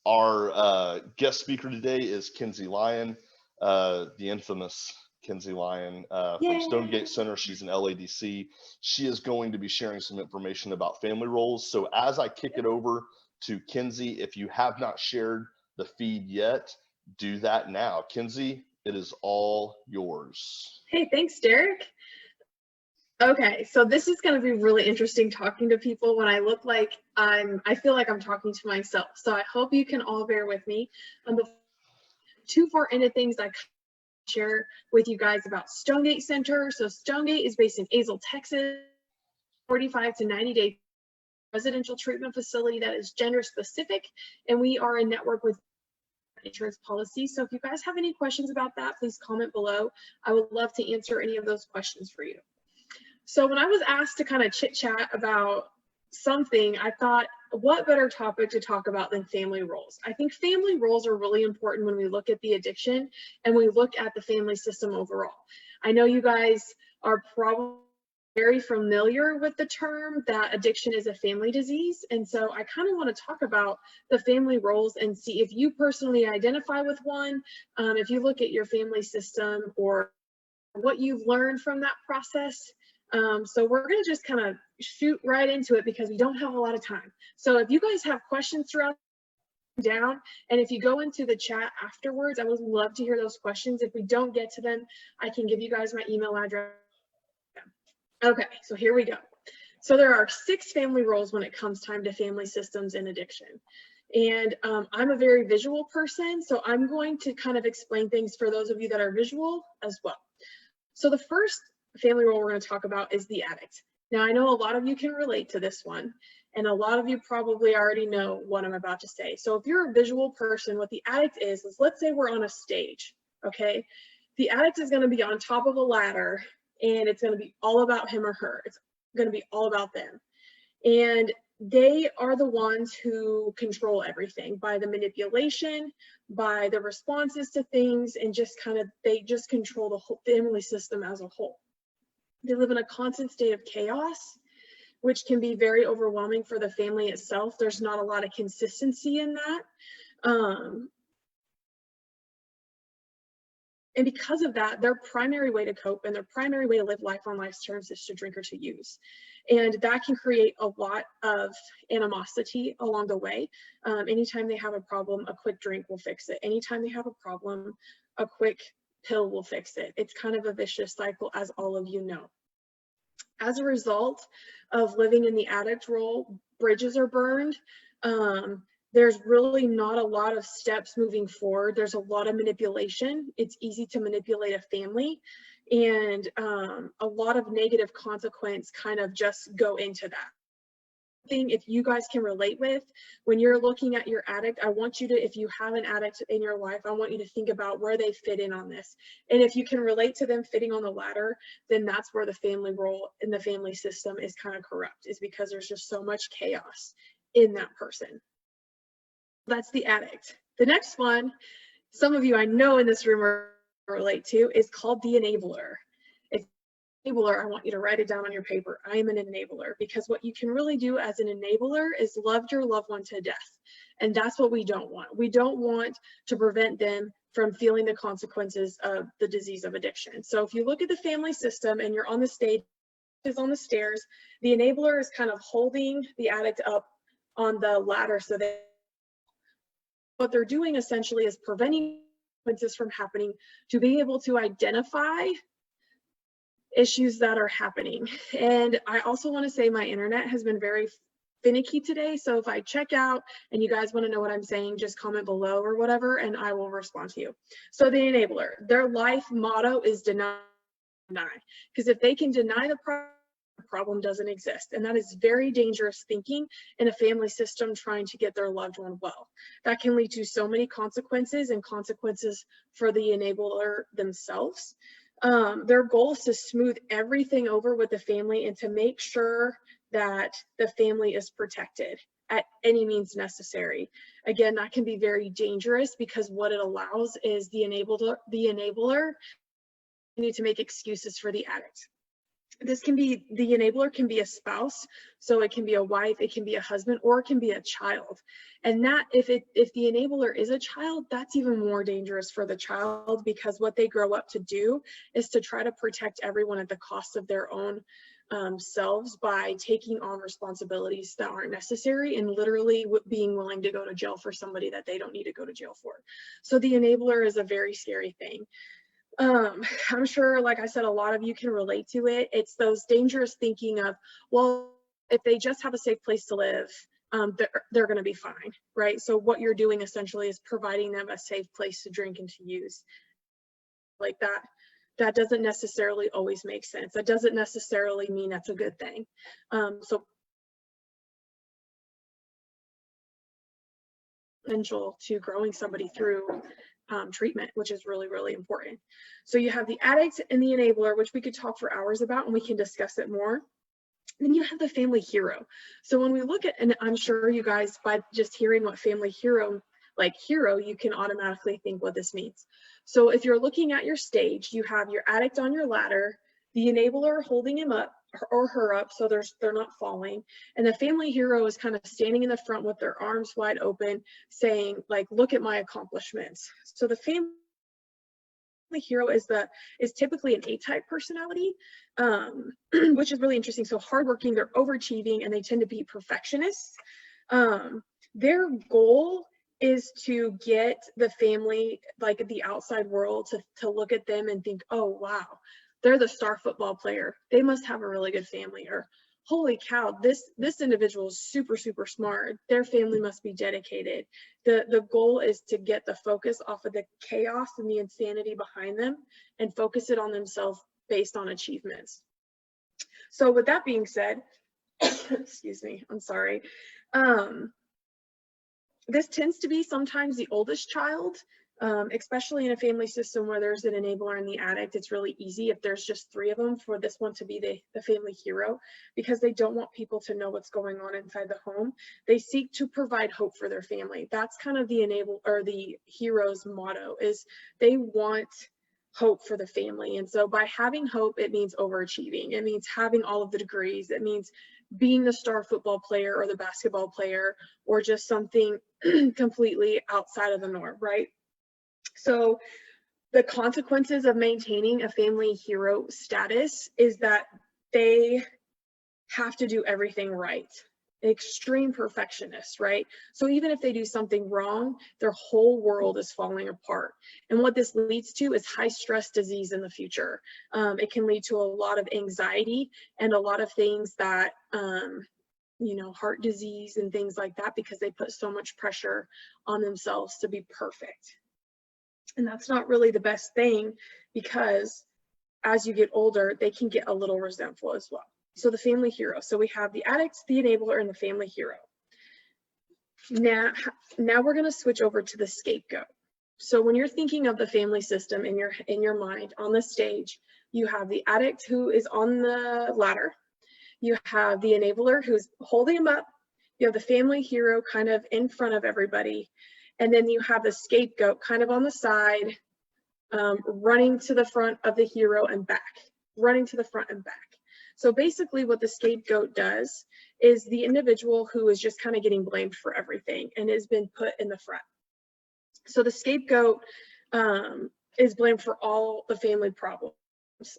Our guest speaker today is Kensie Lyon, the infamous Kensie Lyon from Stonegate Center. She's an LADC. She is going to be sharing some information about family roles. So as I kick it over to Kensie, if you have not shared the feed yet, do that now. Kensie, it is all yours. Hey, thanks, Derek. Okay, so this is going to be really interesting talking to people when I look like I feel like I'm talking to myself. So I hope you can all bear with me. Too far into things I share with you guys about Stonegate Center. So Stonegate is based in Azle, Texas, 45 to 90 day residential treatment facility that is gender specific, and we are in network with insurance policy. So if you guys have any questions about that, please comment below. I would love to answer any of those questions for you. So when I was asked to kind of chit chat about something, I thought, what better topic to talk about than family roles? I think family roles are really important when we look at the addiction and we look at the family system overall. I know you guys are probably very familiar with the term that addiction is a family disease. And so I kind of want to talk about the family roles and see if you personally identify with one, if you look at your family system or what you've learned from that process. So we're going to just kind of shoot right into it because we don't have a lot of time. So if you guys have questions throughout down, and if you go into the chat afterwards, I would love to hear those questions. If we don't get to them, I can give you guys my email address. Okay, so here we go. So there are 6 family roles when it comes time to family systems and addiction. And I'm a very visual person, so I'm going to kind of explain things for those of you that are visual as well. So the first family role we're going to talk about is the addict. Now, I know a lot of you can relate to this one, and a lot of you probably already know what I'm about to say. So if you're a visual person, what the addict is let's say we're on a stage, okay? The addict is going to be on top of a ladder, and it's going to be all about him or her. It's going to be all about them. And they are the ones who control everything by the manipulation, by the responses to things, and just kind of, they just control the whole family system as a whole. They live in a constant state of chaos, which can be very overwhelming for the family itself. There's not a lot of consistency in that. And because of that, their primary way to cope and their primary way to live life on life's terms is to drink or to use. And that can create a lot of animosity along the way. Anytime they have a problem, a quick drink will fix it. Anytime they have a problem, a quick pill will fix it. It's kind of a vicious cycle, as all of you know. As a result of living in the addict role, bridges are burned. There's really not a lot of steps moving forward. There's a lot of manipulation. It's easy to manipulate a family, and a lot of negative consequence kind of just go into that. If you guys can relate with, when you're looking at your addict, I want you to, if you have an addict in your life, I want you to think about where they fit in on this. And if you can relate to them fitting on the ladder, then that's where the family role in the family system is kind of corrupt, is because there's just so much chaos in that person. That's the addict. The next one, some of you I know in this room relate to, is called the enabler. Enabler, I want you to write it down on your paper. I am an enabler, because what you can really do as an enabler is love your loved one to death. And that's what we don't want. We don't want to prevent them from feeling the consequences of the disease of addiction. So if you look at the family system and you're on the stage, is on the stairs, the enabler is kind of holding the addict up on the ladder. So what they're doing essentially is preventing consequences from happening, to be able to identify issues that are happening. And I also want to say my internet has been very finicky today. So if I check out and you guys want to know what I'm saying, just comment below or whatever, and I will respond to you. So the enabler, their life motto is deny, because if they can deny the problem doesn't exist. And that is very dangerous thinking in a family system trying to get their loved one well. That can lead to so many consequences, and consequences for the enabler themselves. Their goal is to smooth everything over with the family and to make sure that the family is protected at any means necessary. Again, that can be very dangerous, because what it allows is the enabler need to make excuses for the addict. This can be, the enabler can be a spouse, so it can be a wife, it can be a husband, or it can be a child. And that, if the enabler is a child, that's even more dangerous for the child, because what they grow up to do is to try to protect everyone at the cost of their own selves, by taking on responsibilities that aren't necessary, and literally being willing to go to jail for somebody that they don't need to go to jail for. So the enabler is a very scary thing. I'm sure, like I said, a lot of you can relate to it. It's those dangerous thinking of, well, if they just have a safe place to live, they're going to be fine, right? So what you're doing essentially is providing them a safe place to drink and to use. Like that doesn't necessarily always make sense. That doesn't necessarily mean that's a good thing. So essential to growing somebody through treatment, which is really, really important. So you have the addict and the enabler, which we could talk for hours about, and we can discuss it more. Then you have the family hero. So when we look at, and I'm sure you guys, by just hearing what family hero, like hero, you can automatically think what this means. So if you're looking at your stage, you have your addict on your ladder, the enabler holding him up or her up so they're not falling, and the family hero is kind of standing in the front with their arms wide open, saying, like, look at my accomplishments. So the family hero is typically an A-type personality, which is really interesting. So hardworking, they're overachieving, and they tend to be perfectionists. Their goal is to get the family, like the outside world, to look at them and think, oh wow, they're the star football player, they must have a really good family, or holy cow, this individual is super, super smart, their family must be dedicated. The goal is to get the focus off of the chaos and the insanity behind them and focus it on themselves based on achievements. So with that being said, excuse me, I'm sorry. This tends to be sometimes the oldest child, especially in a family system where there's an enabler and the addict. It's really easy if there's just 3 of them for this one to be the family hero, because they don't want people to know what's going on inside the home. They seek to provide hope for their family. That's kind of the the hero's motto, is they want hope for the family. And so by having hope, it means overachieving. It means having all of the degrees. It means being the star football player or the basketball player, or just something completely outside of the norm, right? So the consequences of maintaining a family hero status is that they have to do everything right. Extreme perfectionists, right? So even if they do something wrong, their whole world is falling apart. And what this leads to is high stress disease in the future. It can lead to a lot of anxiety and a lot of things that, you know, heart disease and things like that, because they put so much pressure on themselves to be perfect. And that's not really the best thing, because as you get older, they can get a little resentful as well. So the family hero. So we have the addict, the enabler, and the family hero. Now we're going to switch over to the scapegoat. So when you're thinking of the family system in your mind on the stage, you have the addict who is on the ladder. You have the enabler who's holding him up. You have the family hero kind of in front of everybody. And then you have the scapegoat kind of on the side, running to the front of the hero and back, running to the front and back. So basically what the scapegoat does is the individual who is just kind of getting blamed for everything and has been put in the front. So the scapegoat is blamed for all the family problems.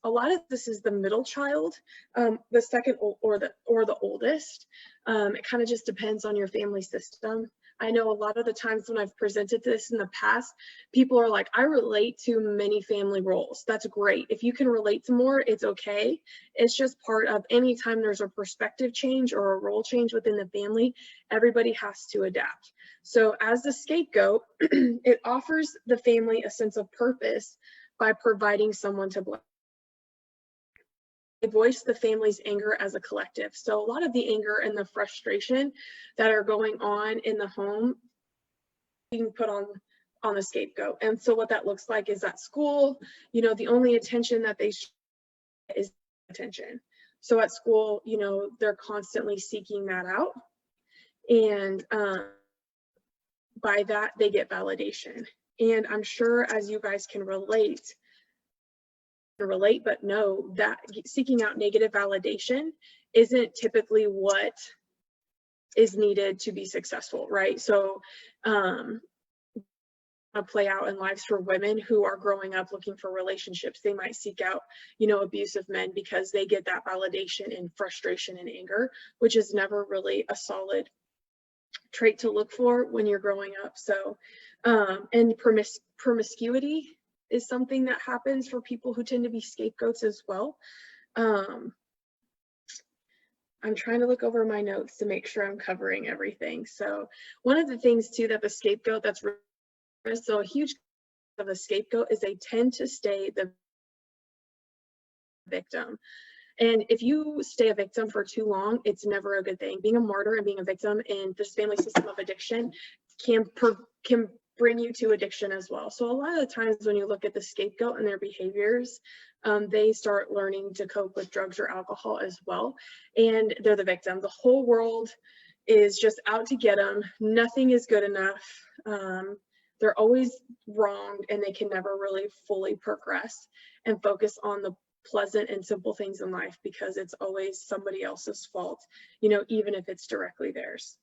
A lot of this is the middle child, the second or the oldest. It kind of just depends on your family system. I know a lot of the times when I've presented this in the past, people are like, I relate to many family roles. That's great. If you can relate to more, it's okay. It's just part of any time there's a perspective change or a role change within the family, everybody has to adapt. So as the scapegoat, it offers the family a sense of purpose by providing someone to blame. They voice the family's anger as a collective. So a lot of the anger and the frustration that are going on in the home being put on the scapegoat. And so what that looks like is at school, you know, the only attention that they get is attention. So at school, you know, they're constantly seeking that out. And by that, they get validation. And I'm sure as you guys can relate, relate, but know that seeking out negative validation isn't typically what is needed to be successful, right? So play out in lives for women who are growing up looking for relationships. They might seek out, abusive men because they get that validation in frustration and anger, which is never really a solid trait to look for when you're growing up. So, and promiscuity is something that happens for people who tend to be scapegoats as well. I'm trying to look over my notes to make sure I'm covering everything. So one of the things too that the scapegoat so a huge of a scapegoat is they tend to stay the victim. And if you stay a victim for too long, it's never a good thing. Being a martyr and being a victim in this family system of addiction can bring you to addiction as well. So a lot of the times when you look at the scapegoat and their behaviors, they start learning to cope with drugs or alcohol as well. And they're the victim. The whole world is just out to get them. Nothing is good enough. They're always wronged, and they can never really fully progress and focus on the pleasant and simple things in life because it's always somebody else's fault, even if it's directly theirs.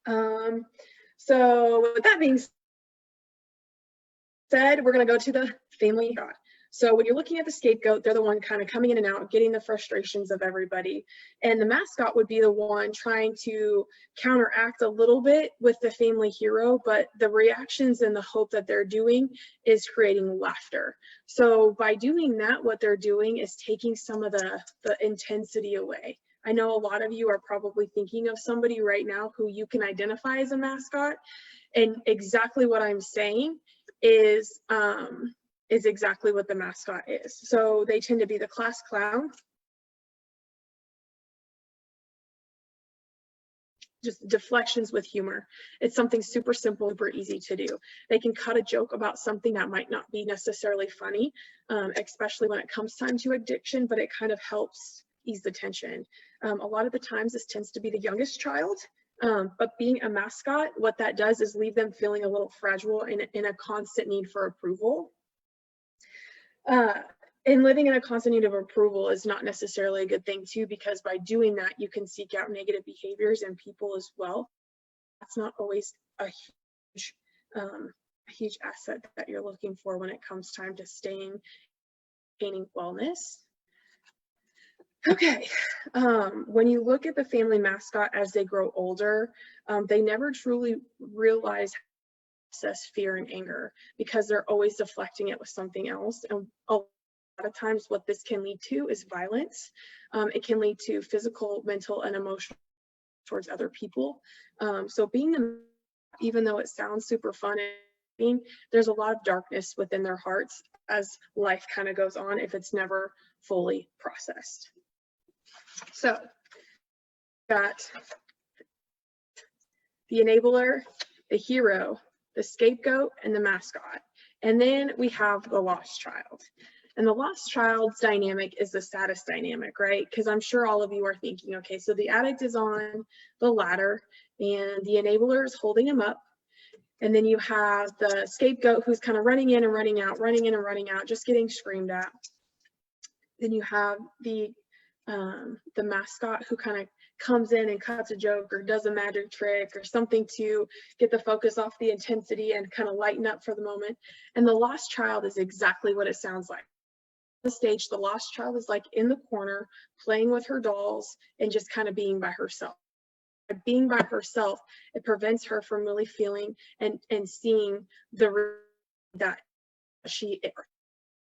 So with that being said, we're going to go to the family God. So when you're looking at the scapegoat, they're the one kind of coming in and out, getting the frustrations of everybody. And the mascot would be the one trying to counteract a little bit with the family hero, but the reactions and the hope that they're doing is creating laughter. So by doing that, what they're doing is taking some of the intensity away. I know a lot of you are probably thinking of somebody right now who you can identify as a mascot, and exactly what I'm saying is exactly what the mascot is. So they tend to be the class clown, just deflections with humor. It's something super simple, super easy to do. They can cut a joke about something that might not be necessarily funny, especially when it comes time to addiction, but it kind of helps ease the tension. A lot of the times this tends to be the youngest child, but being a mascot, what that does is leave them feeling a little fragile and in a constant need for approval. And living in a constant need of approval is not necessarily a good thing too, because by doing that, you can seek out negative behaviors in people as well. That's not always a huge asset that you're looking for when it comes time to gaining wellness. Okay, when you look at the family mascot as they grow older, they never truly realize process fear and anger because they're always deflecting it with something else. And a lot of times what this can lead to is violence. It can lead to physical, mental, and emotional towards other people. So even though it sounds super fun, there's a lot of darkness within their hearts as life kind of goes on if it's never fully processed. So got the enabler, the hero, the scapegoat, and the mascot. And then we have the lost child. And the lost child's dynamic is the saddest dynamic, right? Because I'm sure all of you are thinking, okay, so the addict is on the ladder and the enabler is holding him up. And then you have the scapegoat who's kind of running in and running out, running in and running out, just getting screamed at. Then you have the mascot who kind of comes in and cuts a joke or does a magic trick or something to get the focus off the intensity and kind of lighten up for the moment. And the lost child is exactly what it sounds like. On the stage, the lost child is like in the corner playing with her dolls and just kind of being by herself. By being by herself, it prevents her from really feeling and seeing the that she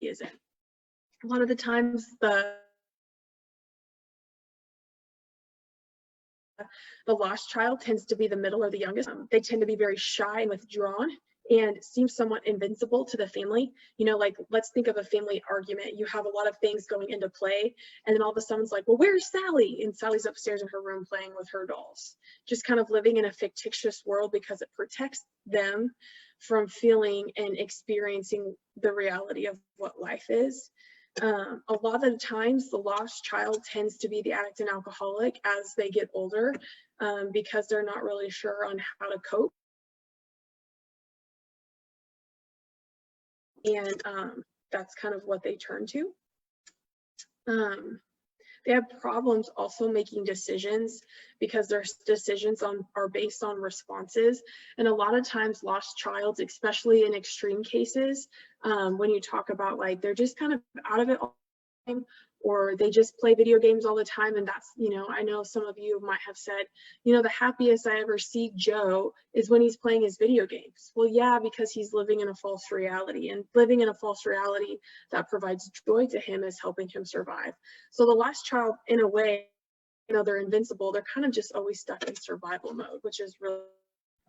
is in. A lot of the times the lost child tends to be the middle or the youngest. They tend to be very shy and withdrawn and seem somewhat invincible to the family. Like let's think of a family argument. You have a lot of things going into play, and then all of a sudden it's like, well, where's Sally? And Sally's upstairs in her room playing with her dolls, just kind of living in a fictitious world because it protects them from feeling and experiencing the reality of what life is. A lot of the times the lost child tends to be the addict and alcoholic as they get older, because they're not really sure on how to cope. And that's kind of what they turn to. They have problems also making decisions because their decisions are based on responses. And a lot of times lost childs, especially in extreme cases, when you talk about like, they're just kind of out of it all the time, or they just play video games all the time. And that's, you know, I know some of you might have said, you know, the happiest I ever see Joe is when he's playing his video games. Well, yeah, because he's living in a false reality, and living in a false reality that provides joy to him is helping him survive. So the lost child, in a way, you know, they're invincible. They're kind of just always stuck in survival mode, which is really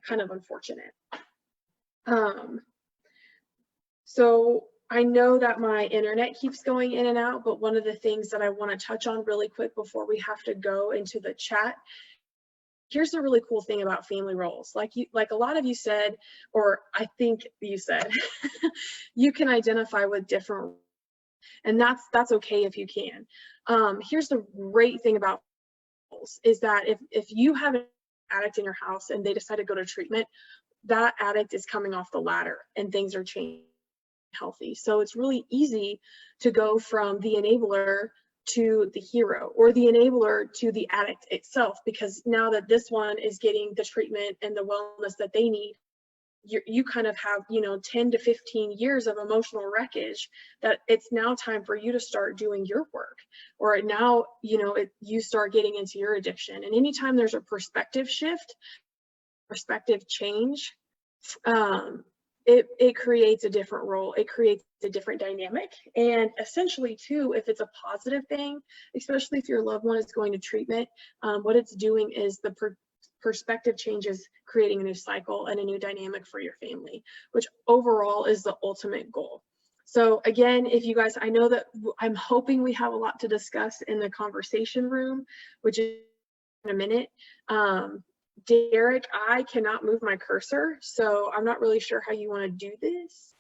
kind of unfortunate. So I know that my internet keeps going in and out, but one of the things that I want to touch on really quick before we have to go into the chat, here's the really cool thing about family roles. Like a lot of you said, or I think you said, you can identify with different, and that's okay if you can. Here's the great thing about roles is that if you have an addict in your house and they decide to go to treatment, that addict is coming off the ladder and things are changing healthy. So it's really easy to go from the enabler to the hero, or the enabler to the addict itself, because now that this one is getting the treatment and the wellness that they need, you kind of have, you know, 10 to 15 years of emotional wreckage that it's now time for you to start doing your work, or now, you know, you start getting into your addiction. And anytime there's a perspective shift, perspective change, it creates a different role. It creates a different dynamic. And essentially too, if it's a positive thing, especially if your loved one is going to treatment, what it's doing is the perspective changes, creating a new cycle and a new dynamic for your family, which overall is the ultimate goal. So again, if you guys, I know that I'm hoping we have a lot to discuss in the conversation room, which is in a minute. Derek, I cannot move my cursor, so I'm not really sure how you want to do this.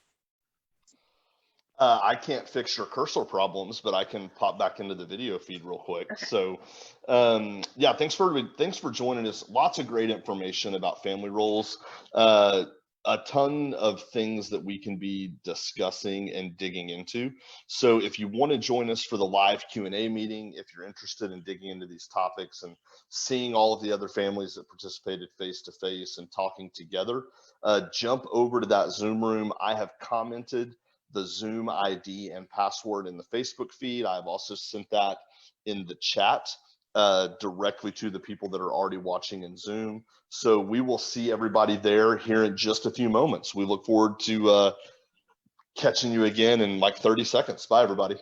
I can't fix your cursor problems, but I can pop back into the video feed real quick. Okay. So, yeah, thanks for joining us. Lots of great information about family roles. A ton of things that we can be discussing and digging into. So if you want to join us for the live Q&A meeting, if you're interested in digging into these topics and seeing all of the other families that participated face-to-face and talking together, jump over to that Zoom room. I have commented the Zoom ID and password in the Facebook feed. I've also sent that in the chat directly to the people that are already watching in Zoom. So we will see everybody there here in just a few moments. We look forward to catching you again in like 30 seconds. Bye, everybody.